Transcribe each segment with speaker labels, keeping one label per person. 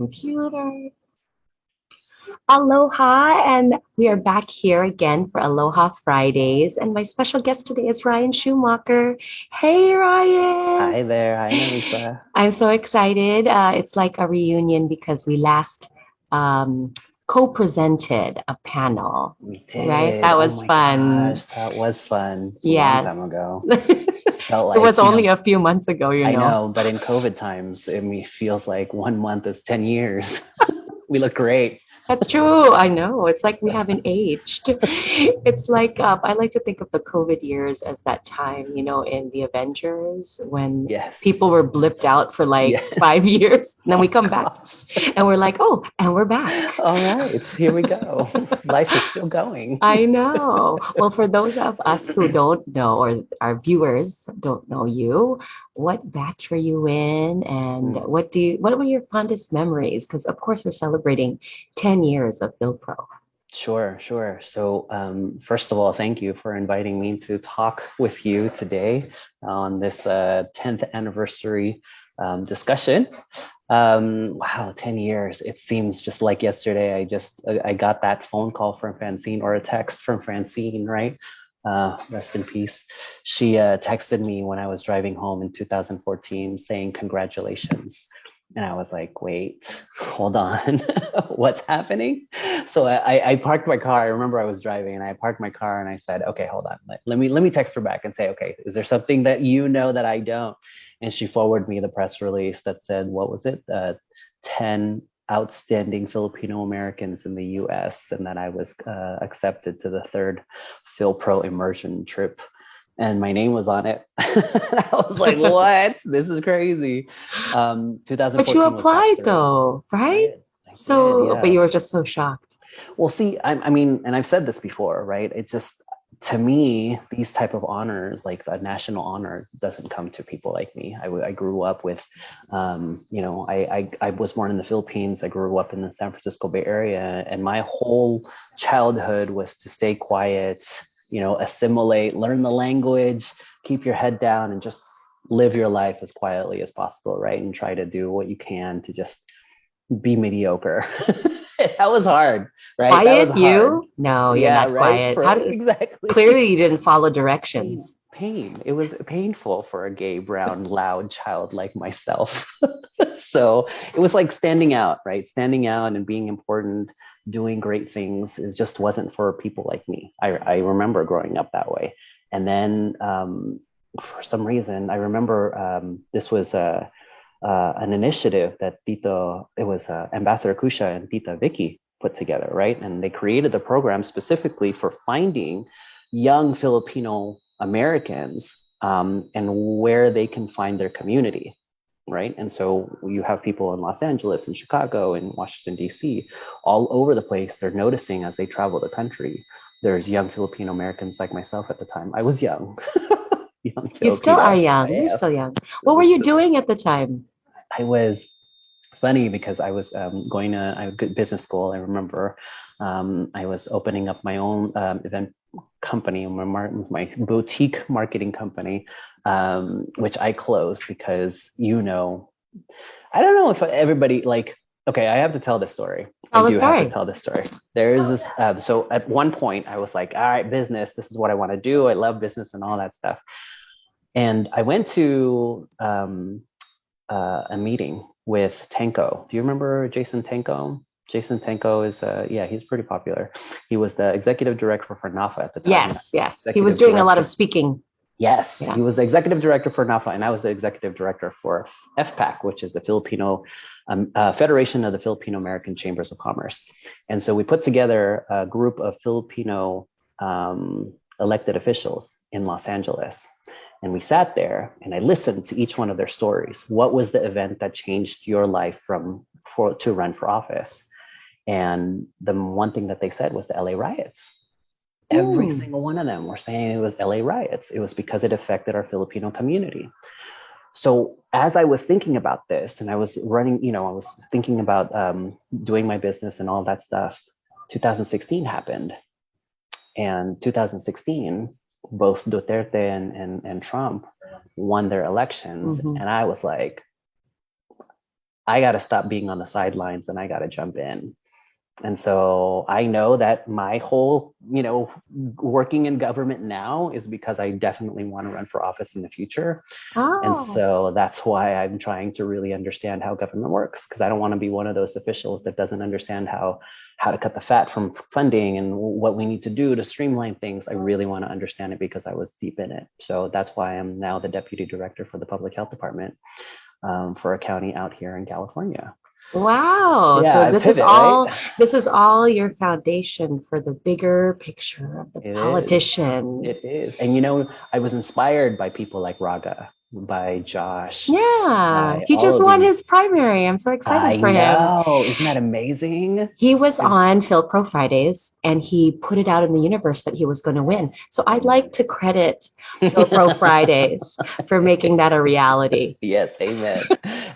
Speaker 1: computer. Aloha, and we are back here again for Aloha Fridays. And my special guest today is Ryyn Schumacher. Hey, Ryan.
Speaker 2: Hi there. Hi, Annalisa.
Speaker 1: I'm so excited. It's like a reunion because we last um, co-presented a panel,
Speaker 2: We
Speaker 1: right?
Speaker 2: did.
Speaker 1: That
Speaker 2: Oh
Speaker 1: was
Speaker 2: my
Speaker 1: fun.
Speaker 2: gosh, that was fun. It's a long
Speaker 1: Yes.
Speaker 2: time ago. Felt
Speaker 1: It was
Speaker 2: like,
Speaker 1: only a few months ago,
Speaker 2: I know, but in COVID times, it feels like 1 month is 10 years. We look great.
Speaker 1: That's true. I know. It's like we haven't aged. It's like I like to think of the COVID years as that time, in the Avengers when
Speaker 2: Yes.
Speaker 1: people were blipped out for like
Speaker 2: Yes.
Speaker 1: 5 years. And then we
Speaker 2: Oh
Speaker 1: come back
Speaker 2: gosh.
Speaker 1: and we're like, oh, and we're back.
Speaker 2: All right. Here we go. Life is still going.
Speaker 1: I know. Well, for those of us who don't know, or our viewers don't know you, what batch were you in, and
Speaker 2: Mm.
Speaker 1: what were your fondest memories? Because of course we're celebrating 10 years of FYLPRO.
Speaker 2: Sure, sure. So, first of all, thank you for inviting me to talk with you today on this 10th anniversary discussion. Wow, 10 years. It seems just like yesterday. I got that phone call from Francine, or a text from Francine, right? Rest in peace. She texted me when I was driving home in 2014 saying congratulations. And I was like, wait, hold on, what's happening? So I parked my car. I remember I was driving and I parked my car and I said, okay, hold on. Let me text her back and say, okay, is there something that you know that I don't? And she forwarded me the press release that said, what was it? 10 outstanding Filipino Americans in the US, and that I was accepted to the third FYLPRO immersion trip. And my name was on it. I was like, what? This is crazy.
Speaker 1: But you
Speaker 2: 2014 was batch
Speaker 1: applied
Speaker 2: three.
Speaker 1: though,
Speaker 2: I
Speaker 1: right?
Speaker 2: did. I did,
Speaker 1: So, but
Speaker 2: yeah.
Speaker 1: you were just so shocked.
Speaker 2: Well, see, I mean, and I've said this before, right? It just, to me, these type of honors, like a national honor, doesn't come to people like me. I grew up with, I was born in the Philippines. I grew up in the San Francisco Bay Area, and my whole childhood was to stay quiet, assimilate, learn the language, keep your head down, and just live your life as quietly as possible, right? And try to do what you can to just be mediocre. That was hard, right? That was
Speaker 1: Quiet,
Speaker 2: hard.
Speaker 1: you? No, you're
Speaker 2: Yeah,
Speaker 1: not
Speaker 2: right.
Speaker 1: quiet.
Speaker 2: For exactly.
Speaker 1: Clearly you didn't follow
Speaker 2: pain,
Speaker 1: directions.
Speaker 2: pain. It was painful for a gay, brown, loud child like myself. So it was like standing out, right? Standing out and being important, doing great things. It just wasn't for people like me. I remember growing up that way. And then for some reason, I remember this was an initiative that it was Ambassador Kusha and Tita Vicky put together, right? And they created the program specifically for finding young Filipino Americans and where they can find their community, right? And so you have people in Los Angeles and Chicago and Washington, D.C., all over the place. They're noticing as they travel the country, there's young Filipino Americans like myself at the time. I was young, young
Speaker 1: You still are
Speaker 2: Filipino. I
Speaker 1: young. You're
Speaker 2: am.
Speaker 1: still young. What were you doing at the time?
Speaker 2: I was, it's funny because I was going to a good business school. I remember I was opening up my own event company, my boutique marketing company, which I closed because, I don't know if everybody okay, I have to tell this story. I
Speaker 1: Tell the
Speaker 2: do have to
Speaker 1: story.
Speaker 2: tell this story. There is this, so at one point I was like, all right, business, this is what I want to do. I love business and all that stuff. And I went to a meeting with Tanko. Do you remember Jason Tanko? Jason Tanko is, yeah, he's pretty popular. He was the executive director for NAFA at the time.
Speaker 1: Yes, yes. He was
Speaker 2: Executive
Speaker 1: doing a lot of
Speaker 2: director.
Speaker 1: speaking.
Speaker 2: Yes,
Speaker 1: Yeah.
Speaker 2: he was the executive director for NAFA, and I was the executive director for FPAC, which is the Filipino Federation of the Filipino American Chambers of Commerce. And so we put together a group of Filipino elected officials in Los Angeles. And we sat there and I listened to each one of their stories. What was the event that changed your life to run for office? And the one thing that they said was the LA riots. Every single one of them were saying it was LA riots. It was because it affected our Filipino community. So as I was thinking about this and I was running, I was thinking about doing my business and all that stuff, 2016 happened. And 2016, both Duterte and Trump won their elections. And I was like, I got to stop being on the sidelines and I got to jump in. And so I know that my whole, working in government now is because I definitely want to run for office in the future. And
Speaker 1: Oh,
Speaker 2: so that's why I'm trying to really understand how government works, because I don't want to be one of those officials that doesn't understand how to cut the fat from funding and what we need to do to streamline things. I really want to understand it because I was deep in it. So that's why I'm now the deputy director for the public health department, for a county out here in California.
Speaker 1: wow.
Speaker 2: Yeah,
Speaker 1: So
Speaker 2: I pivot, right?
Speaker 1: this is all your foundation for the bigger picture of the
Speaker 2: It is.
Speaker 1: politician.
Speaker 2: It is. And I was inspired by people like Raga, by Josh,
Speaker 1: Yeah,
Speaker 2: by
Speaker 1: he
Speaker 2: all
Speaker 1: just
Speaker 2: of
Speaker 1: won
Speaker 2: these.
Speaker 1: his primary. I'm so excited
Speaker 2: I
Speaker 1: for him.
Speaker 2: know. Isn't that amazing?
Speaker 1: He was
Speaker 2: It's,
Speaker 1: on FilPro Fridays and he put it out in the universe that he was going to win. So I'd like
Speaker 2: amen.
Speaker 1: to credit FilPro Fridays for making that a reality.
Speaker 2: Yes, amen.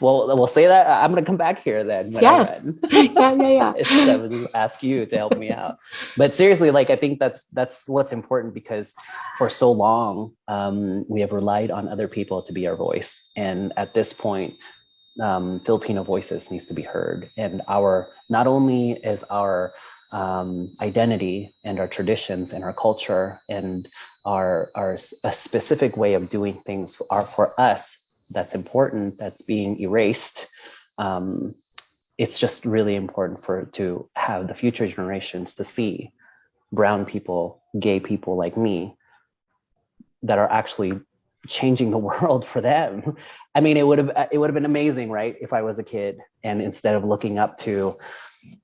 Speaker 2: Well, we'll say that. I'm going to come back here then when I
Speaker 1: Yes.
Speaker 2: win.
Speaker 1: Yeah.
Speaker 2: I would ask you to help me out. But seriously, like, I think that's what's important, because for so long, we have relied on other people to be our voice. And at this point, Filipino voices needs to be heard, and our not only is our identity and our traditions and our culture and our a specific way of doing things are for us, that's important, that's being erased. um, it's just really important to have the future generations to see brown people, gay people like me, that are actually changing the world for them. I mean, it would have been amazing, right? If I was a kid and instead of looking up to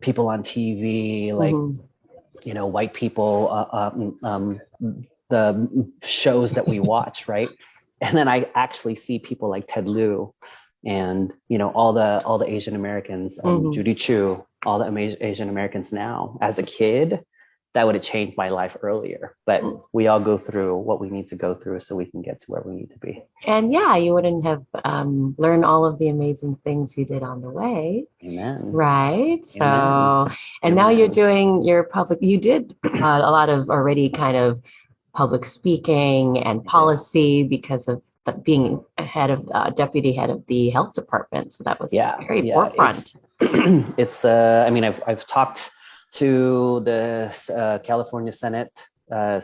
Speaker 2: people on TV, like,
Speaker 1: Mhm.
Speaker 2: white people, the shows that we watch, right? And then I actually see people like Ted Lieu, and all the Asian Americans,
Speaker 1: Mhm.
Speaker 2: Judy Chu, all the Asian Americans now. As a kid, that would have changed my life earlier. But we all go through what we need to go through so we can get to where we need to be.
Speaker 1: And yeah, you wouldn't have learned all of the amazing things you did on the way.
Speaker 2: Amen.
Speaker 1: Right.
Speaker 2: Amen.
Speaker 1: So, and now you're
Speaker 2: Amen.
Speaker 1: doing your you did a lot of already kind of public speaking and
Speaker 2: I did.
Speaker 1: policy because of being head of deputy head of the health department. So that was
Speaker 2: Yeah,
Speaker 1: very
Speaker 2: yeah.
Speaker 1: forefront.
Speaker 2: It's. I mean, I've talked to the California Senate, uh,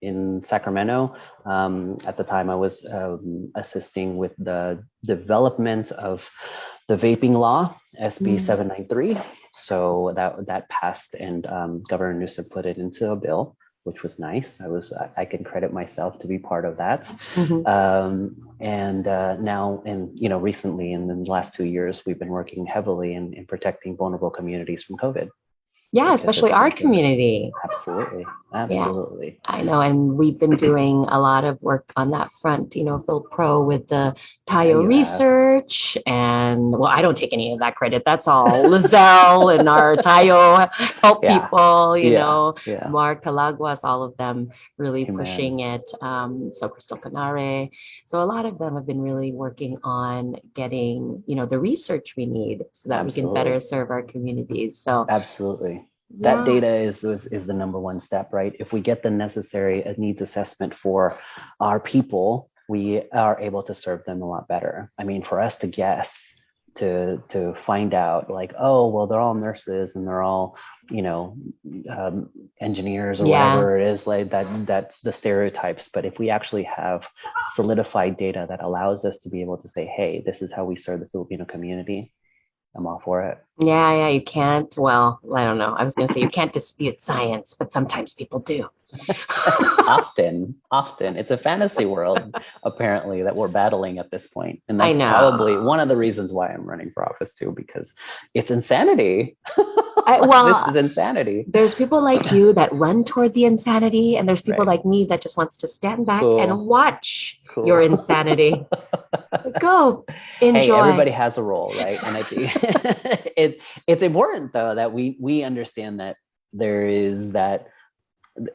Speaker 2: in Sacramento. At the time, I was assisting with the development of the vaping law, SB
Speaker 1: Mm.
Speaker 2: 793. So that passed, and Governor Newsom put it into a bill, which was nice. I can credit myself to be part of that.
Speaker 1: Mhm.
Speaker 2: And now, recently in the last 2 years, we've been working heavily in protecting vulnerable communities from COVID,
Speaker 1: Yeah,
Speaker 2: because
Speaker 1: especially
Speaker 2: it's
Speaker 1: our
Speaker 2: such a
Speaker 1: community.
Speaker 2: absolutely,
Speaker 1: Yeah.
Speaker 2: absolutely.
Speaker 1: I know, and we've been doing a lot of work on that front, FilPro with the
Speaker 2: Yeah,
Speaker 1: Tayo
Speaker 2: you have.
Speaker 1: research. And well, I don't take any of that credit. That's all Lizelle and our Tayo help
Speaker 2: Yeah,
Speaker 1: people,
Speaker 2: yeah, yeah.
Speaker 1: Mark Calaguas, all of them really
Speaker 2: Amen.
Speaker 1: pushing it. So Crystal Canare. So a lot of them have been really working on getting, the research we need so that we can better
Speaker 2: Absolutely.
Speaker 1: serve our communities. So
Speaker 2: Absolutely. That
Speaker 1: yeah.
Speaker 2: data is the number one step, right? If we get the necessary needs assessment for our people, we are able to serve them a lot better. I mean, for us to guess, to find out, like, oh, well, they're all nurses and they're all, you know, engineers or
Speaker 1: Yeah.
Speaker 2: whatever it is, like that's the stereotypes. But if we actually have solidified data that allows us to be able to say, hey, this is how we serve the Filipino community, I'm all for it.
Speaker 1: Yeah, you can't. Well, I don't know. I was going to say you can't dispute science, but sometimes people do.
Speaker 2: Often it's a fantasy world apparently that we're battling at this point, and
Speaker 1: I
Speaker 2: that's probably one
Speaker 1: know.
Speaker 2: of the reasons why I'm running for office too, because it's insanity. This is
Speaker 1: Well,
Speaker 2: insanity.
Speaker 1: there's people like you that run toward the insanity, and there's people
Speaker 2: Right.
Speaker 1: like me that just wants to stand back and
Speaker 2: Cool.
Speaker 1: watch
Speaker 2: Cool.
Speaker 1: your insanity. Go,
Speaker 2: Hey,
Speaker 1: enjoy.
Speaker 2: everybody has a role, right? And I think it's important though that we understand that there is that,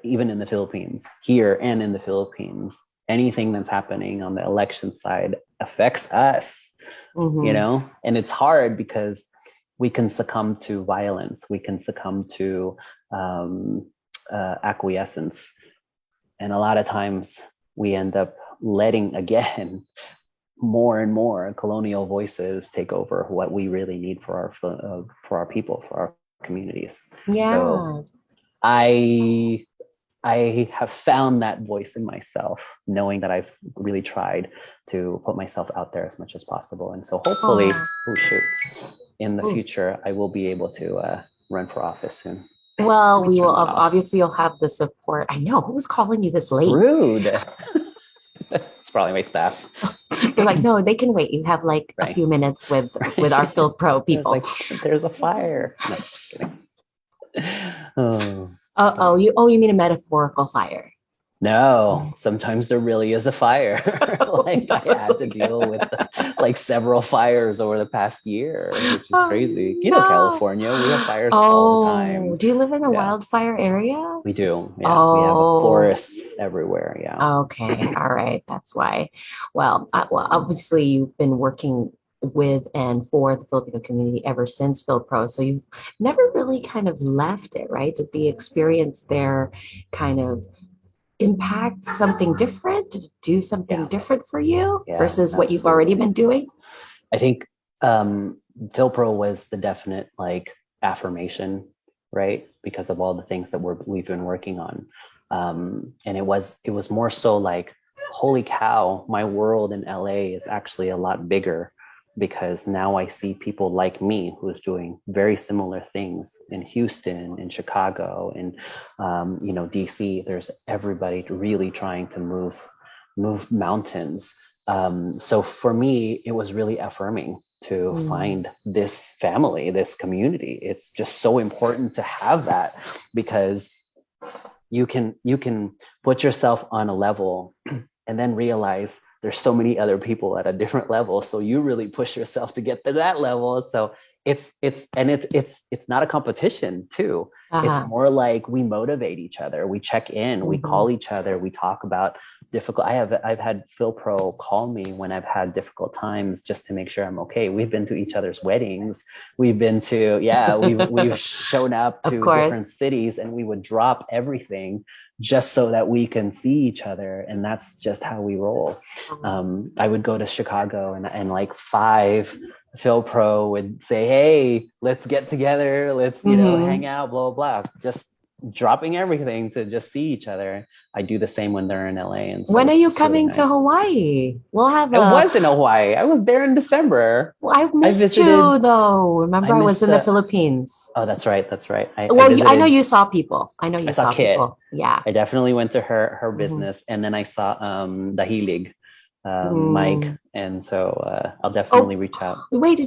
Speaker 2: even in the Philippines, here and in the Philippines, anything that's happening on the election side affects us,
Speaker 1: Hmm.
Speaker 2: and it's hard because we can succumb to violence, we can succumb to um, acquiescence, and a lot of times we end up letting again more and more colonial voices take over what we really need for our people, for our communities. So
Speaker 1: Yeah.
Speaker 2: I have found that voice in myself, knowing that I've really tried to put myself out there as much as possible. And so hopefully,
Speaker 1: Oh,
Speaker 2: oh shoot, in the
Speaker 1: oh.
Speaker 2: future, I will be able to run for office soon.
Speaker 1: Well,
Speaker 2: Let me
Speaker 1: we will
Speaker 2: turn that off.
Speaker 1: obviously you'll have the support. I know who's calling you this late.
Speaker 2: Rude. It's probably my staff.
Speaker 1: You're like, no, they can wait. You have like a
Speaker 2: Right.
Speaker 1: few minutes with our
Speaker 2: Right.
Speaker 1: FYLPRO
Speaker 2: There's
Speaker 1: people.
Speaker 2: like, there's a fire. No, just kidding. Oh,
Speaker 1: Oh,
Speaker 2: sorry.
Speaker 1: you mean a metaphorical fire?
Speaker 2: No, sometimes there really is a fire.
Speaker 1: Oh,
Speaker 2: Like
Speaker 1: no,
Speaker 2: I
Speaker 1: it's
Speaker 2: had to
Speaker 1: okay.
Speaker 2: deal with like several fires over the past year, which is
Speaker 1: Oh
Speaker 2: crazy. You know,
Speaker 1: no.
Speaker 2: California, we have fires all the
Speaker 1: Oh,
Speaker 2: time.
Speaker 1: do you live in a
Speaker 2: Yeah,
Speaker 1: wildfire area?
Speaker 2: we do. Yeah, we have
Speaker 1: Oh,
Speaker 2: forests everywhere. Yeah.
Speaker 1: okay. All right. That's why. Well, obviously you've been working with and for the Filipino community ever since FilPro. So you've never really kind of left it, right? Did the experience there kind of impact something different? Did it do something
Speaker 2: Yeah.
Speaker 1: different for you
Speaker 2: Yeah,
Speaker 1: versus what you've already
Speaker 2: absolutely.
Speaker 1: been doing?
Speaker 2: I think FilPro was the definite like affirmation, right? Because of all the things that we've been working on. And it was more so like, holy cow, my world in LA is actually a lot bigger because now I see people like me who's doing very similar things in Houston, in Chicago, in DC. There's everybody really trying to move mountains. So for me, it was really affirming to
Speaker 1: Mm,
Speaker 2: find this family, this community. It's just so important to have that because you can put yourself on a level and then realize there's so many other people at a different level. So you really push yourself to get to that level. So it's not a competition too. It's
Speaker 1: uh-huh.
Speaker 2: more like we motivate each other. We check in, we
Speaker 1: Mhm.
Speaker 2: call each other, we talk about difficult. I've had FilPro call me when I've had difficult times just to make sure I'm okay. We've been to each other's weddings. We've been to, yeah, we've shown up
Speaker 1: Of
Speaker 2: to different
Speaker 1: course.
Speaker 2: cities and we would drop everything just so that we can see each other. And that's just how we roll. I would go to Chicago and like five FilPro would say, hey, let's get together. Let's, hang
Speaker 1: Mhm.
Speaker 2: out, blah, blah, blah. Just dropping everything to just see each other. I do the same when they're in LA. And so
Speaker 1: When are
Speaker 2: it's
Speaker 1: you
Speaker 2: just really
Speaker 1: coming to
Speaker 2: nice.
Speaker 1: Hawaii? We'll have
Speaker 2: I
Speaker 1: a.
Speaker 2: was in Hawaii. I was there in December.
Speaker 1: Well, I've
Speaker 2: I
Speaker 1: missed
Speaker 2: visited,
Speaker 1: you though.
Speaker 2: I
Speaker 1: Remember, I was
Speaker 2: missed
Speaker 1: in the Philippines.
Speaker 2: oh, that's right. That's right. I
Speaker 1: Well, I know
Speaker 2: visited,
Speaker 1: you saw people. I know
Speaker 2: I
Speaker 1: you
Speaker 2: saw
Speaker 1: saw
Speaker 2: Kit.
Speaker 1: people. Yeah.
Speaker 2: I definitely went to her
Speaker 1: Mhm.
Speaker 2: business, and then I saw Dahilig, Mike,
Speaker 1: Mm.
Speaker 2: and so I'll definitely
Speaker 1: Oh,
Speaker 2: reach out.
Speaker 1: wait,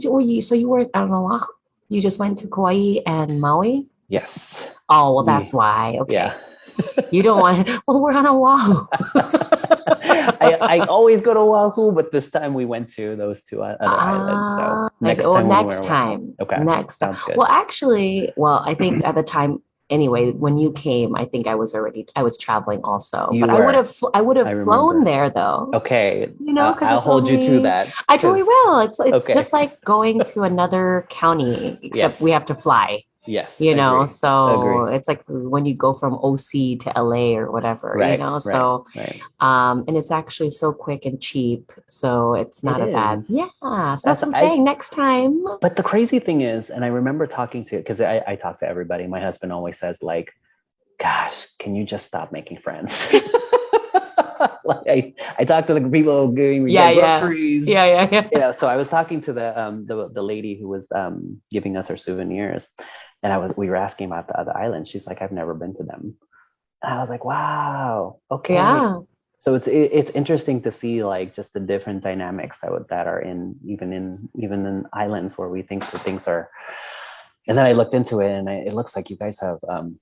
Speaker 1: so you were on Oahu? You just went to Kauai and Maui?
Speaker 2: Yes,
Speaker 1: Oh, well, that's
Speaker 2: we,
Speaker 1: why.
Speaker 2: yeah.
Speaker 1: Okay. You don't want, well, we're on Oahu.
Speaker 2: I always go to Oahu, but this time we went to those two other islands. So
Speaker 1: I said,
Speaker 2: next
Speaker 1: well,
Speaker 2: time when we're
Speaker 1: next
Speaker 2: in Oahu,
Speaker 1: time,
Speaker 2: okay,
Speaker 1: next time.
Speaker 2: sounds good.
Speaker 1: Well, actually, well, I think at the time, anyway, when you came, I think I was traveling also,
Speaker 2: You
Speaker 1: but
Speaker 2: were,
Speaker 1: I would
Speaker 2: I
Speaker 1: have flown
Speaker 2: remember.
Speaker 1: there though,
Speaker 2: Okay,
Speaker 1: because
Speaker 2: I'll
Speaker 1: it's
Speaker 2: hold you to
Speaker 1: only,
Speaker 2: that
Speaker 1: I totally
Speaker 2: because
Speaker 1: will. It's
Speaker 2: okay,
Speaker 1: just like going to another county, except we
Speaker 2: yes,
Speaker 1: have to fly.
Speaker 2: yes, agree,
Speaker 1: So
Speaker 2: agree.
Speaker 1: it's like when you go from OC to LA or whatever,
Speaker 2: Right, right,
Speaker 1: so
Speaker 2: right.
Speaker 1: and it's actually so quick and cheap, so it's
Speaker 2: It
Speaker 1: not a bad,
Speaker 2: is.
Speaker 1: yeah, so that's
Speaker 2: That's
Speaker 1: what I'm
Speaker 2: I.
Speaker 1: saying, next time.
Speaker 2: But the crazy thing is, and I remember talking to because I talk to everybody. My husband always says like, "Gosh, can you just stop making friends?" Like I talk to the people going, we
Speaker 1: Yeah,
Speaker 2: get
Speaker 1: yeah,
Speaker 2: groceries.
Speaker 1: yeah, yeah, yeah.
Speaker 2: So I was talking to the lady who was giving us her souvenirs, and we were asking about the other islands. She's like, I've never been to them. And I was like, wow, okay.
Speaker 1: Yeah.
Speaker 2: So it's interesting to see like just the different dynamics that are in even in islands where we think that things are. And then I looked into it, and it looks like you guys have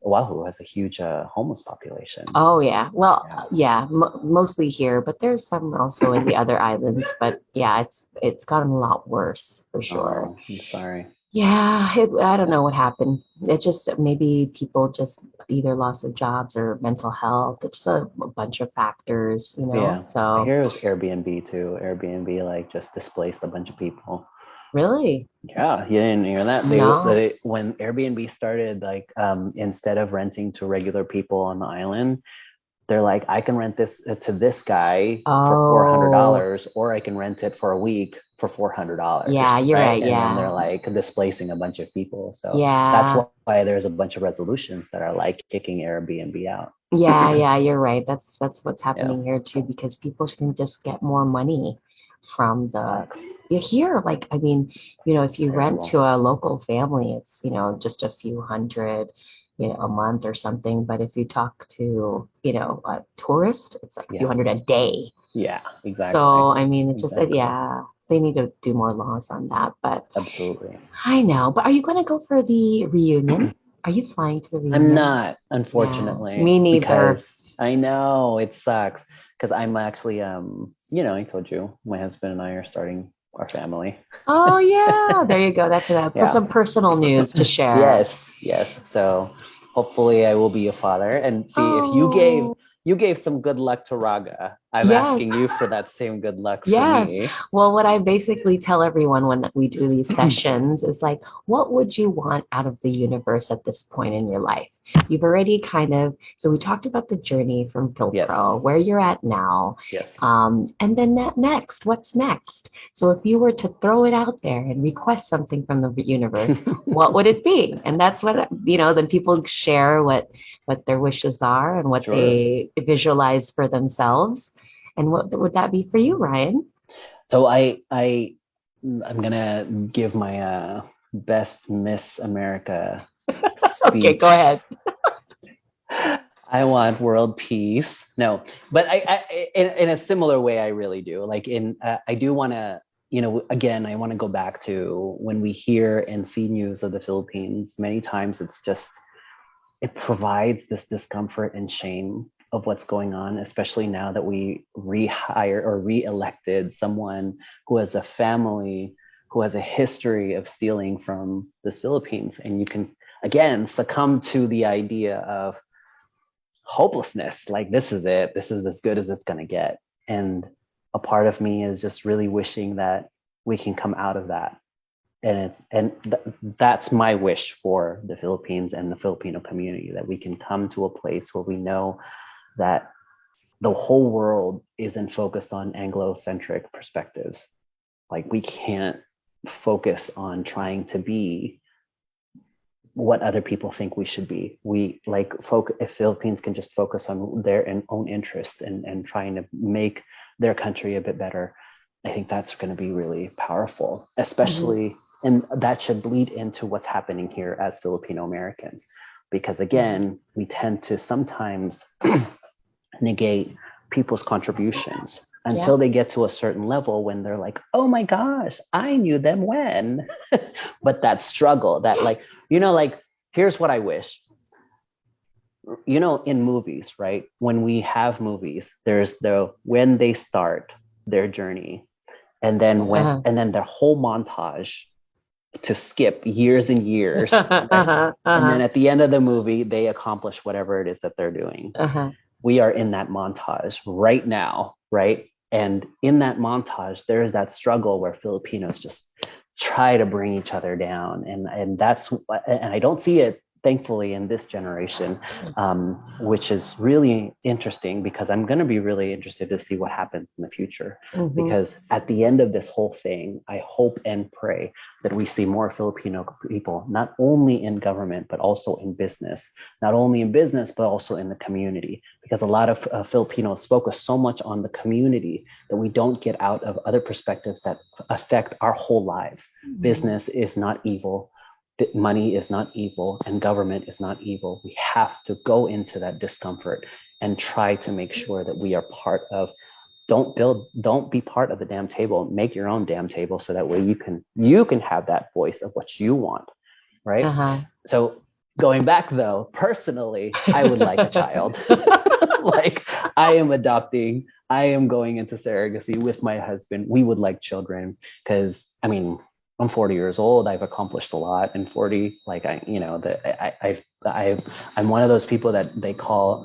Speaker 2: Oahu has a huge homeless population.
Speaker 1: Oh yeah. Well,
Speaker 2: Yeah.
Speaker 1: yeah, mostly here, but there's some also in the other islands. But yeah, it's gotten a lot worse for sure.
Speaker 2: Oh, I'm sorry.
Speaker 1: Yeah, I don't
Speaker 2: Yeah.
Speaker 1: know what happened. It just maybe people just either lost their jobs or mental health. It's just a bunch of factors.
Speaker 2: Yeah. I
Speaker 1: So
Speaker 2: hear it was Airbnb too. Airbnb like just displaced a bunch of people.
Speaker 1: really,
Speaker 2: Yeah, you didn't hear that?
Speaker 1: no.
Speaker 2: When Airbnb started, like instead of renting to regular people on the island, they're like, I can rent this to this guy for
Speaker 1: Oh,
Speaker 2: $400, or I can rent it for a week for
Speaker 1: yeah,
Speaker 2: $400,
Speaker 1: you're
Speaker 2: right?
Speaker 1: right.
Speaker 2: And then they're
Speaker 1: Yeah.
Speaker 2: like displacing a bunch of people. So that's
Speaker 1: Yeah.
Speaker 2: why there's a bunch of resolutions that are like kicking Airbnb out.
Speaker 1: Yeah, you're right. That's what's
Speaker 2: Yeah,
Speaker 1: happening here too, because people can just get more money from the
Speaker 2: sucks.
Speaker 1: you hear like I mean, if
Speaker 2: It's
Speaker 1: you rent
Speaker 2: terrible.
Speaker 1: to a local family, it's, just a few hundred, a month or something. But if you talk to, a tourist, it's like a few
Speaker 2: Yeah,
Speaker 1: hundred a day.
Speaker 2: yeah, exactly,
Speaker 1: So I mean, it just
Speaker 2: exactly,
Speaker 1: yeah, they need to do more laws on that. But
Speaker 2: absolutely.
Speaker 1: I know. But are you going to go for the reunion? Are you flying to the
Speaker 2: I'm
Speaker 1: reunion?
Speaker 2: not,
Speaker 1: Yeah,
Speaker 2: unfortunately,
Speaker 1: me neither.
Speaker 2: because I know it sucks. Because I'm actually, I told you my husband and I are starting our family.
Speaker 1: Oh yeah, there you go. That's
Speaker 2: Yeah.
Speaker 1: some personal news to share.
Speaker 2: Yes, yes. So hopefully I will be a father. And see, if
Speaker 1: Oh
Speaker 2: you gave some good luck to Raga, I'm
Speaker 1: yes,
Speaker 2: asking you for that same good luck for
Speaker 1: yes.
Speaker 2: me.
Speaker 1: Well, what I basically tell everyone when we do these sessions is like, what would you want out of the universe at this point in your life? You've already so we talked about the journey from
Speaker 2: Yes,
Speaker 1: FilPro, where you're at now.
Speaker 2: yes.
Speaker 1: And then next, what's next? So if you were to throw it out there and request something from the universe, what would it be? And that's what, then people share what their wishes are and what
Speaker 2: Sure.
Speaker 1: they visualize for themselves. And what would that be for you, Ryyn?
Speaker 2: So I'm gonna give my best Miss America
Speaker 1: Okay, go
Speaker 2: speech.
Speaker 1: ahead.
Speaker 2: I want world peace. No, but in a similar way, I really do. Like I do want to, again, I want to go back to when we hear and see news of the Philippines. Many times, it provides this discomfort and shame of what's going on, especially now that we rehire or re-elected someone who has a family, who has a history of stealing from this Philippines, and you can again succumb to the idea of hopelessness. Like, this is it, this is as good as it's going to get. And a part of me is just really wishing that we can come out of that. That's my wish for the Philippines and the Filipino community, that we can come to a place where we know that the whole world isn't focused on Anglo-centric perspectives. Like, we can't focus on trying to be what other people think we should be. We like if Philippines can just focus on their own interest and trying to make their country a bit better, I think that's going to be really powerful,
Speaker 1: Mhm.
Speaker 2: especially, and that should bleed into what's happening here as Filipino Americans, because
Speaker 1: Yeah.
Speaker 2: again, we tend to sometimes negate people's contributions
Speaker 1: Yeah.
Speaker 2: until they get to a certain level when they're like, oh my gosh, I knew them when. But that struggle, that like, like, here's what I wish. In movies, right? When we have movies, there's when they start their journey, and then
Speaker 1: Uh-huh.
Speaker 2: their whole montage to skip years and years, right?
Speaker 1: Uh-huh.
Speaker 2: And then
Speaker 1: Uh-huh.
Speaker 2: at the end of the movie, they accomplish whatever it is that they're doing.
Speaker 1: Uh-huh.
Speaker 2: We are in that montage right now, right? And in that montage, there is that struggle where Filipinos just try to bring each other down, and I don't see it, thankfully, in this generation, which is really interesting, because I'm going to be really interested to see what happens in the future.
Speaker 1: Mhm.
Speaker 2: Because at the end of this whole thing, I hope and pray that we see more Filipino people, not only in government, but also in business, not only in business, but also in the community, because a lot of Filipinos focus so much on the community that we don't get out of other perspectives that affect our whole lives.
Speaker 1: Mhm.
Speaker 2: Business is not evil. Money is not evil, and government is not evil. We have to go into that discomfort and try to make sure that we are part of. Don't be part of the damn table. Make your own damn table, so that way you can have that voice of what you want, right?
Speaker 1: Uh-huh.
Speaker 2: So, going back though, personally, I would like a child. Like, I am adopting, I am going into surrogacy with my husband. We would like children, because I mean, I'm 40 years old. I've accomplished a lot in 40. Like, I'm one of those people that they call,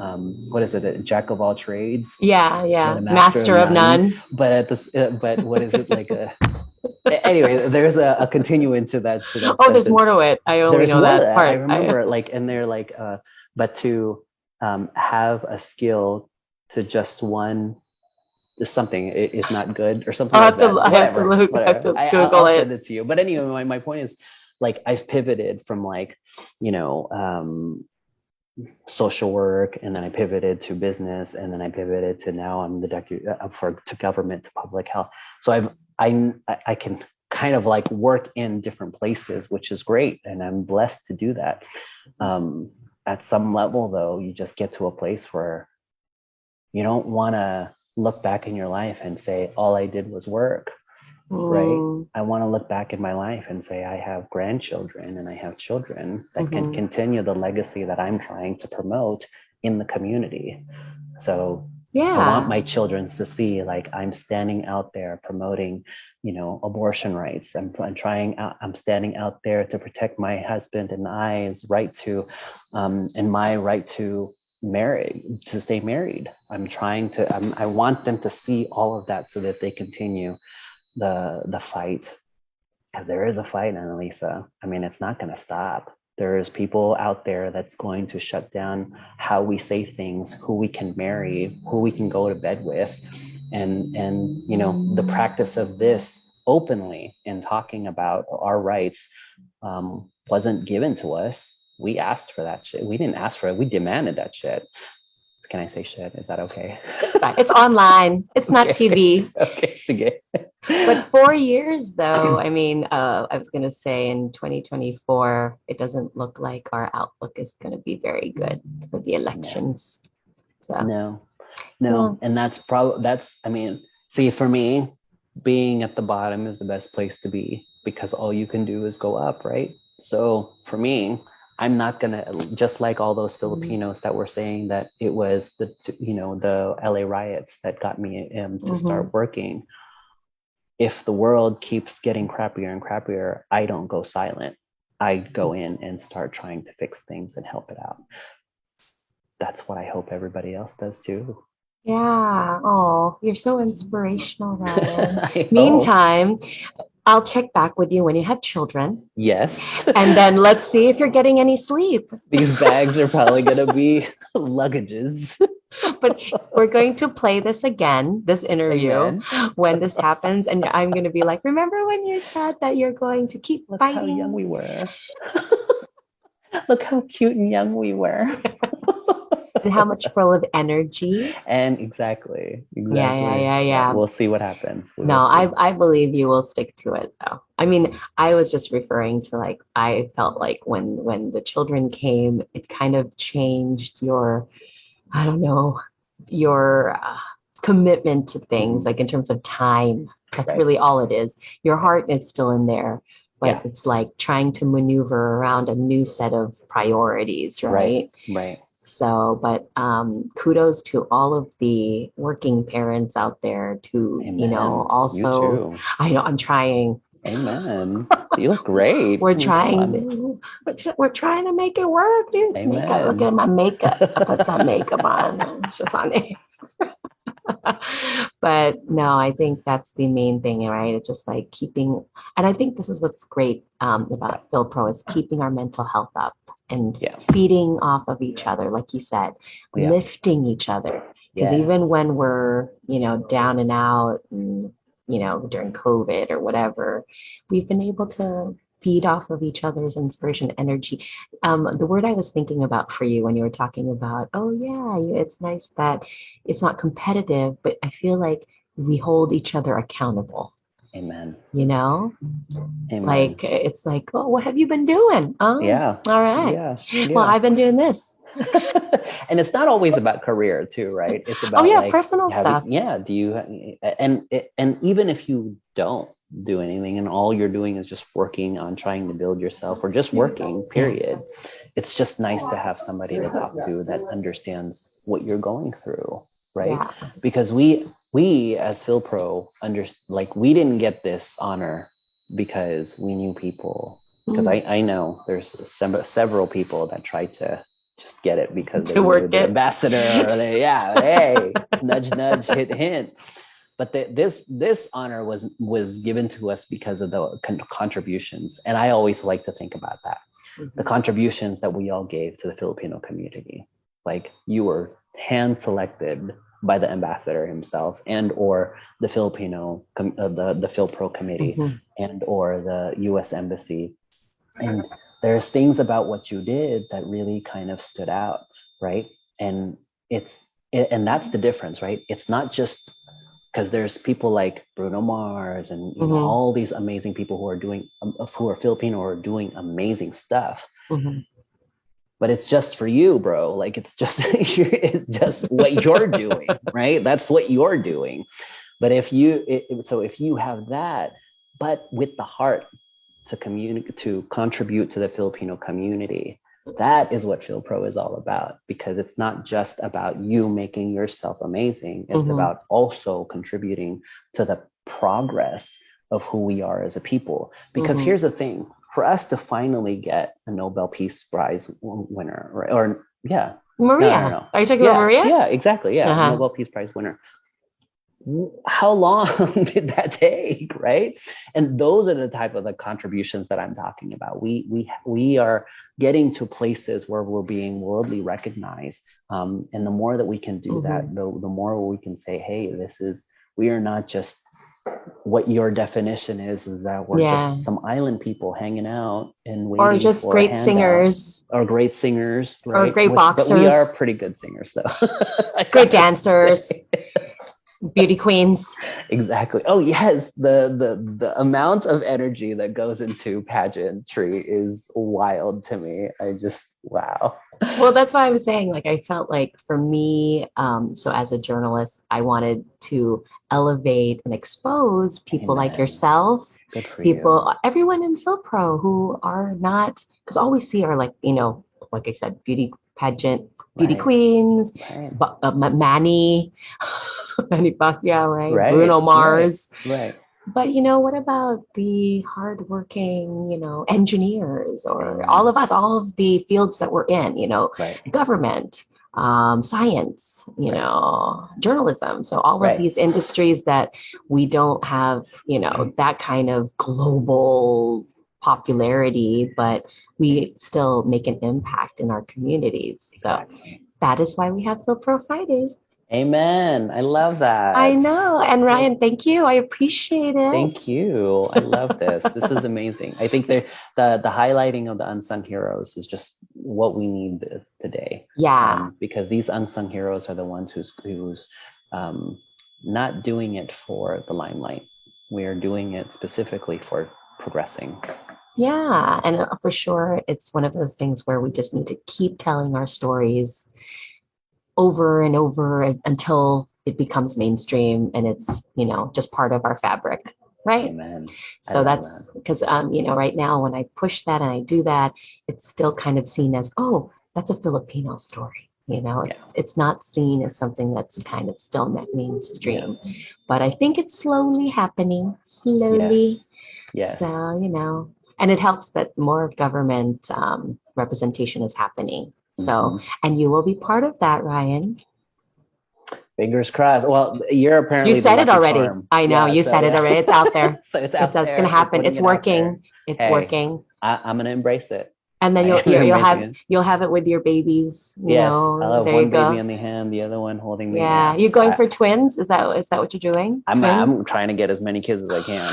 Speaker 2: what is it, a jack of all trades,
Speaker 1: Yeah,
Speaker 2: but
Speaker 1: yeah.
Speaker 2: a master of
Speaker 1: Master of
Speaker 2: none.
Speaker 1: none.
Speaker 2: But what is it, like a, anyway, there's a continuance to that
Speaker 1: Oh, there's more
Speaker 2: sentence.
Speaker 1: to it. I only
Speaker 2: There's
Speaker 1: know
Speaker 2: more to
Speaker 1: that
Speaker 2: that. I
Speaker 1: part.
Speaker 2: remember, like, and they're like, but to have a skill to just one something is not good or something
Speaker 1: I'll
Speaker 2: like
Speaker 1: have to,
Speaker 2: that.
Speaker 1: I have to
Speaker 2: Whatever,
Speaker 1: look, I have
Speaker 2: whatever.
Speaker 1: to Google
Speaker 2: I'll
Speaker 1: it.
Speaker 2: send it to you. But anyway, my point is, like, I've pivoted from, like, you know, social work, and then I pivoted to business, and then I pivoted to now I'm the to government, to public health. So I can kind of like work in different places, which is great, and I'm blessed to do that. At some level, though, you just get to a place where you don't want to look back in your life and say all I did was work, right? I want to look back in my life and say I have grandchildren and I have children that can continue the legacy that I'm trying to promote in the community. So I want my children to see, like, I'm standing out there promoting, you know, abortion rights. I'm standing out there to protect my husband and I's right to, and my right to stay married. I want them to see all of that so that they continue the fight, because there is a fight, Annalisa. I mean, it's not going to stop. There's people out there that's going to shut down how we say things, who we can marry, who we can go to bed with, and you know, the practice of this openly and talking about our rights wasn't given to us. We asked for that shit. We didn't ask for it. We demanded that shit. Can I say shit? Is that okay?
Speaker 1: It's online. It's not TV.
Speaker 2: Okay, it's okay.
Speaker 1: But 4 years, though, I mean, I was going to say in 2024, it doesn't look like our outlook is going to be very good for the elections. So
Speaker 2: no.
Speaker 1: well,
Speaker 2: And I mean, see, for me, being at the bottom is the best place to be, because all you can do is go up, right? So for me, I'm not gonna, just like all those Filipinos that were saying that it was the LA riots that got me to start working. If the world keeps getting crappier and crappier, I don't go silent. I go in and start trying to fix things and help it out. That's what I hope everybody else does too.
Speaker 1: yeah. Oh, you're so inspirational, Ryan.
Speaker 2: I
Speaker 1: Meantime, I'll check back with you when you have children.
Speaker 2: Yes.
Speaker 1: And then let's see if you're getting any sleep.
Speaker 2: These bags are probably going to be luggages.
Speaker 1: But we're going to play this again, this interview, when this happens. And I'm going to be like, remember when you said that you're going to keep
Speaker 2: Look
Speaker 1: fighting?
Speaker 2: how young we were. Look how cute and young we were.
Speaker 1: And how much full of energy.
Speaker 2: And exactly.
Speaker 1: Yeah.
Speaker 2: We'll see what happens.
Speaker 1: I believe you will stick to it, though. I mean, I was just referring to, like, I felt like when the children came, it kind of changed your, I don't know, your commitment to things, like in terms of time. That's really all it is. Your heart is still in there, but it's like trying to maneuver around a new set of priorities, right?
Speaker 2: Right.
Speaker 1: So, but kudos to all of the working parents out there to,
Speaker 2: Amen.
Speaker 1: also, I know I'm trying.
Speaker 2: Amen. You look great.
Speaker 1: We're trying to make it work, dude. It's makeup. Look at my makeup. I put some makeup on. It's just on it. But no, I think that's the main thing, right? It's just like keeping, and I think this is what's great about FYLPRO is keeping our mental health up and feeding off of each other, like you said, lifting each other. Because even when we're, down and out and, during COVID or whatever, we've been able to feed off of each other's inspiration, energy. The word I was thinking about for you when you were talking about, oh yeah, it's nice that it's not competitive, but I feel like we hold each other accountable.
Speaker 2: Amen.
Speaker 1: Amen. Like, it's like, oh, what have you been doing? Oh,
Speaker 2: yeah.
Speaker 1: All right.
Speaker 2: Yeah.
Speaker 1: Well, I've been doing this.
Speaker 2: And it's not always about career too, right? It's about
Speaker 1: personal stuff.
Speaker 2: Do you, and even if you don't do anything and all you're doing is just working on trying to build yourself or just working, period. It's just nice to have somebody to talk to that understands what you're going through, right? Yeah. Because we as FYLPRO we didn't get this honor because we knew people. Because I know there's several people that tried to just get it because they were the ambassador. Hey, nudge, nudge, hint, hint. But this honor was given to us because of the contributions. And I always like to think about that. The contributions that we all gave to the Filipino community like you were hand selected by the ambassador himself, and or the the FYLPRO committee,
Speaker 1: Mhm.
Speaker 2: and or the U.S. embassy. And there's things about what you did that really kind of stood out, right? And and that's the difference, right? It's not just because there's people like Bruno Mars and
Speaker 1: Mhm.
Speaker 2: all these amazing people who are doing who are Filipino or doing amazing stuff,
Speaker 1: Mhm.
Speaker 2: but it's just for you, bro. Like it's just it's just what you're doing, right? That's what you're doing. But if you have that, but with the heart to communicate, to contribute to the Filipino community, that is what FYLPRO is all about, because it's not just about you making yourself amazing. It's
Speaker 1: Mhm.
Speaker 2: about also contributing to the progress of who we are as a people. Because
Speaker 1: Mhm.
Speaker 2: here's the thing, for us to finally get a Nobel Peace Prize winner, right? Or yeah,
Speaker 1: Maria,
Speaker 2: no.
Speaker 1: are you talking about
Speaker 2: Yeah,
Speaker 1: Maria?
Speaker 2: yeah, exactly. Yeah,
Speaker 1: Uh-huh.
Speaker 2: Nobel Peace Prize winner. How long did that take, right? And those are the type of the contributions that I'm talking about. We are getting to places where we're being worldly recognized, and the more that we can do that,
Speaker 1: Mhm.
Speaker 2: the more we can say, hey, we are not just what your definition is that we're
Speaker 1: Yeah.
Speaker 2: just some island people hanging out and
Speaker 1: Or
Speaker 2: waiting
Speaker 1: just
Speaker 2: for a
Speaker 1: great
Speaker 2: handout,
Speaker 1: singers
Speaker 2: or great singers,
Speaker 1: or
Speaker 2: right?
Speaker 1: great
Speaker 2: But we are
Speaker 1: boxers,
Speaker 2: pretty good singers, though. I
Speaker 1: great
Speaker 2: gotta
Speaker 1: dancers,
Speaker 2: say.
Speaker 1: beauty queens.
Speaker 2: Exactly. Oh yes, the amount of energy that goes into pageantry is wild to me. I just wow.
Speaker 1: Well, that's why I was saying, like, I felt like for me, so as a journalist, I wanted to elevate and expose people like
Speaker 2: Amen.
Speaker 1: yourself,
Speaker 2: Good for you.
Speaker 1: people, everyone in FilPro who are not, because all we see are like, like I said, beauty pageant, beauty
Speaker 2: Right.
Speaker 1: queens,
Speaker 2: Right.
Speaker 1: Manny, Manny Pacquiao, right?
Speaker 2: Right.
Speaker 1: Bruno
Speaker 2: Right.
Speaker 1: Mars.
Speaker 2: Right.
Speaker 1: But what about the hardworking, engineers or all
Speaker 2: Amen.
Speaker 1: of us, all of the fields that we're in,
Speaker 2: Right.
Speaker 1: government, science,
Speaker 2: Right.
Speaker 1: journalism. So all of
Speaker 2: Right.
Speaker 1: these industries that we don't have, that kind of global popularity, but we still make an impact in our communities. So
Speaker 2: Exactly.
Speaker 1: that is why we have the Pro Fridays.
Speaker 2: Amen. I love
Speaker 1: I
Speaker 2: that.
Speaker 1: know. And Ryyn, thank you. I appreciate
Speaker 2: Thank
Speaker 1: it.
Speaker 2: you. I love this. This is amazing. I think the highlighting of the unsung heroes is just what we need today,
Speaker 1: Yeah.
Speaker 2: because these unsung heroes are the ones who's um, not doing it for the limelight. We are doing it specifically for progressing.
Speaker 1: Yeah. And for sure, it's one of those things where we just need to keep telling our stories over and over until it becomes mainstream and it's, just part of our fabric. Right.
Speaker 2: Amen. I
Speaker 1: So
Speaker 2: love that.
Speaker 1: that's because, right now when I push that and I do that, it's still kind of seen as, oh, that's a Filipino story.
Speaker 2: Yeah.
Speaker 1: It's not seen as something that's kind of still
Speaker 2: Yeah.
Speaker 1: mainstream, but I think it's slowly happening, slowly.
Speaker 2: Yes. Yes.
Speaker 1: So, and it helps that more government representation is happening. So,
Speaker 2: Hmm.
Speaker 1: and you will be part of that, Ryyn.
Speaker 2: Fingers crossed. Well, you're
Speaker 1: You
Speaker 2: apparently the
Speaker 1: said it
Speaker 2: lucky
Speaker 1: already.
Speaker 2: charm.
Speaker 1: I know
Speaker 2: Yeah.
Speaker 1: you
Speaker 2: So
Speaker 1: said it
Speaker 2: yeah.
Speaker 1: already. It's out there.
Speaker 2: So it's
Speaker 1: It's
Speaker 2: out
Speaker 1: it's gonna
Speaker 2: there. We're
Speaker 1: happen.
Speaker 2: putting
Speaker 1: It's
Speaker 2: it out there.
Speaker 1: working. It's
Speaker 2: Hey,
Speaker 1: working.
Speaker 2: I'm gonna embrace it.
Speaker 1: And then
Speaker 2: I
Speaker 1: you'll
Speaker 2: am
Speaker 1: you'll, you'll
Speaker 2: embracing
Speaker 1: have
Speaker 2: it.
Speaker 1: you'll have it with your babies.
Speaker 2: Yes, I'll have
Speaker 1: There you
Speaker 2: one baby
Speaker 1: go.
Speaker 2: on the hand, the other one holding me.
Speaker 1: Yeah, you
Speaker 2: Yes,
Speaker 1: going for twins? Is that what you're doing? Twins?
Speaker 2: I'm trying to get as many kids as I can.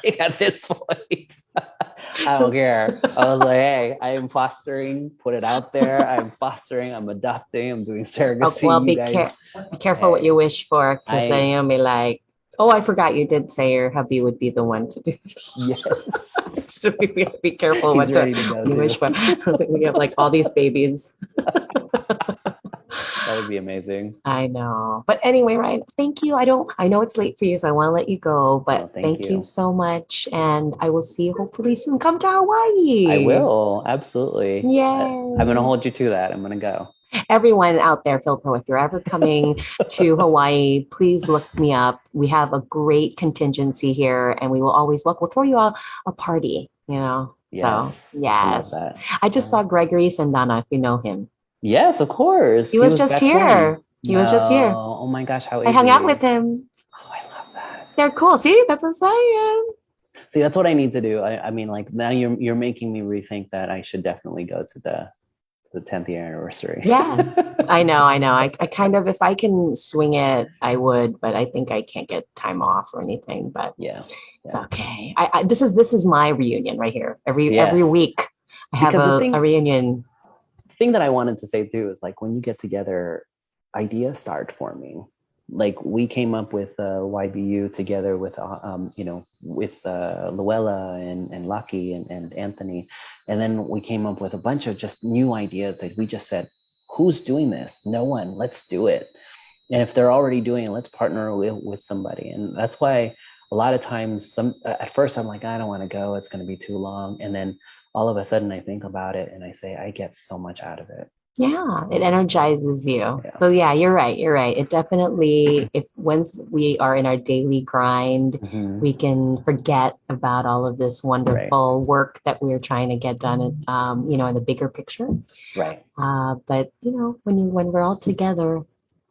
Speaker 2: Like at this point, I don't care. I was like, hey, I am fostering. Put it out there. I'm fostering. I'm adopting. I'm doing
Speaker 1: Oh,
Speaker 2: surrogacy.
Speaker 1: well,
Speaker 2: You guys,
Speaker 1: be careful what
Speaker 2: hey,
Speaker 1: you wish for, because then
Speaker 2: I
Speaker 1: you'll be like, oh, I forgot you did say your hubby would be the one to do.
Speaker 2: yes,
Speaker 1: So be careful
Speaker 2: he's
Speaker 1: what
Speaker 2: ready to go
Speaker 1: you wish
Speaker 2: too.
Speaker 1: for. We have like all these babies.
Speaker 2: That would be amazing.
Speaker 1: I know. But anyway, Ryan, thank you. I know it's late for you, so I want to let you go,
Speaker 2: No,
Speaker 1: but
Speaker 2: thank
Speaker 1: thank you
Speaker 2: you.
Speaker 1: so much. And I will see you hopefully soon. Come to
Speaker 2: I
Speaker 1: Hawaii.
Speaker 2: will absolutely. I'm gonna
Speaker 1: Yay.
Speaker 2: hold you to that. I'm gonna go.
Speaker 1: Everyone out there, FilPro, if you're ever coming to Hawaii, please look me up. We have a great contingency here, and we will always welcome. We'll throw you a party. So,
Speaker 2: Yes, I love
Speaker 1: yes.
Speaker 2: that.
Speaker 1: I just saw Gregory Sandana, if you know him.
Speaker 2: Yes, of course.
Speaker 1: He
Speaker 2: He
Speaker 1: was
Speaker 2: was
Speaker 1: just
Speaker 2: batch one.
Speaker 1: here. He was just here.
Speaker 2: No. Oh my gosh, how
Speaker 1: I
Speaker 2: is
Speaker 1: hung out with
Speaker 2: he?
Speaker 1: him.
Speaker 2: Oh, I love that.
Speaker 1: They're cool. See, that's what I'm saying.
Speaker 2: See, that's what I need to do. I mean, like now you're making me rethink that I should definitely go to the 10th year anniversary.
Speaker 1: Yeah, I know, I know. I kind of, if I can swing it, I would, but I think I can't get time off or anything, but
Speaker 2: Yeah.
Speaker 1: it's
Speaker 2: Yeah.
Speaker 1: okay. This is my reunion right here. Every
Speaker 2: Yes.
Speaker 1: week I have
Speaker 2: Because
Speaker 1: a reunion.
Speaker 2: thing that I wanted to say too is like when you get together, ideas start forming. Like we came up with YBU together with with Luella and Lucky and Anthony, and then we came up with a bunch of just new ideas that we just said, "Who's doing this? No one. Let's do it." And if they're already doing it, let's partner with somebody. And that's why a lot of times, some at first I'm like, I don't want to go. It's going to be too long, and then all of a sudden I think about it and I say, I get so much out of it.
Speaker 1: Yeah, it energizes you.
Speaker 2: Yeah.
Speaker 1: So yeah, you're right. You're right. It definitely, if once we are in our daily grind,
Speaker 2: Mm-hmm.
Speaker 1: we can forget about all of this
Speaker 2: Right.
Speaker 1: wonderful work that we're trying to get done, in the bigger picture.
Speaker 2: Right.
Speaker 1: But when we're all together,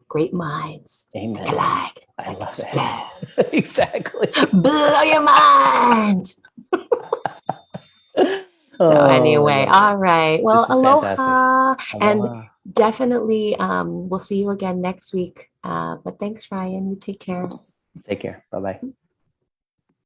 Speaker 1: great minds think
Speaker 2: Amen.
Speaker 1: alike. It's
Speaker 2: I
Speaker 1: like
Speaker 2: love
Speaker 1: explode.
Speaker 2: it. Exactly.
Speaker 1: Blow your mind. So
Speaker 2: Oh my
Speaker 1: anyway,
Speaker 2: God.
Speaker 1: all right. Well,
Speaker 2: This is fantastic.
Speaker 1: aloha, and
Speaker 2: Aloha.
Speaker 1: definitely we'll see you again next week. But thanks, Ryan. You take care.
Speaker 2: Take care. Bye bye.